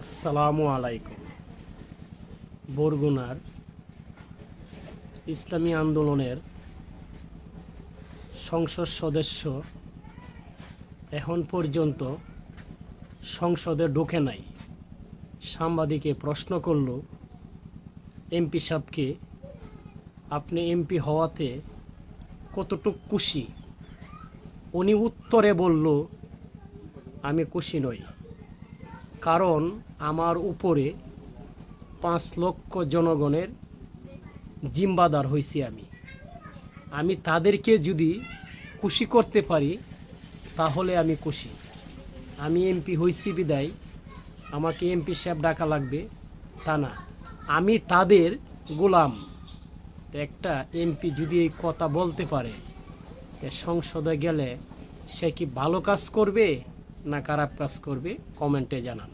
আসসালামু আলাইকুম। বরগুনার ইসলামী আন্দোলনের সংসদ সদস্য এখন পর্যন্ত সংসদে ঢোকে নাই। সাংবাদিকে প্রশ্ন করল এমপি সাহেবকে, আপনি এমপি হওয়াতে কতটুক খুশি? উনি উত্তরে বলল, আমি খুশি নই, কারণ আমার উপরে 5 লক্ষ জনগণের জিম্বাদার হয়েছি। আমি তাদেরকে যদি খুশি করতে পারি তাহলে আমি খুশি। আমি এমপি হয়েছি বিদায় আমাকে এমপি সাহেব ডাকা লাগবে তা না, আমি তাদের গোলাম। তো একটা এমপি যদি এই কথা বলতে পারে, সংসদে গেলে সে কি ভালো কাজ করবে না খারাপ কাজ করবে? কমেন্টে জানান।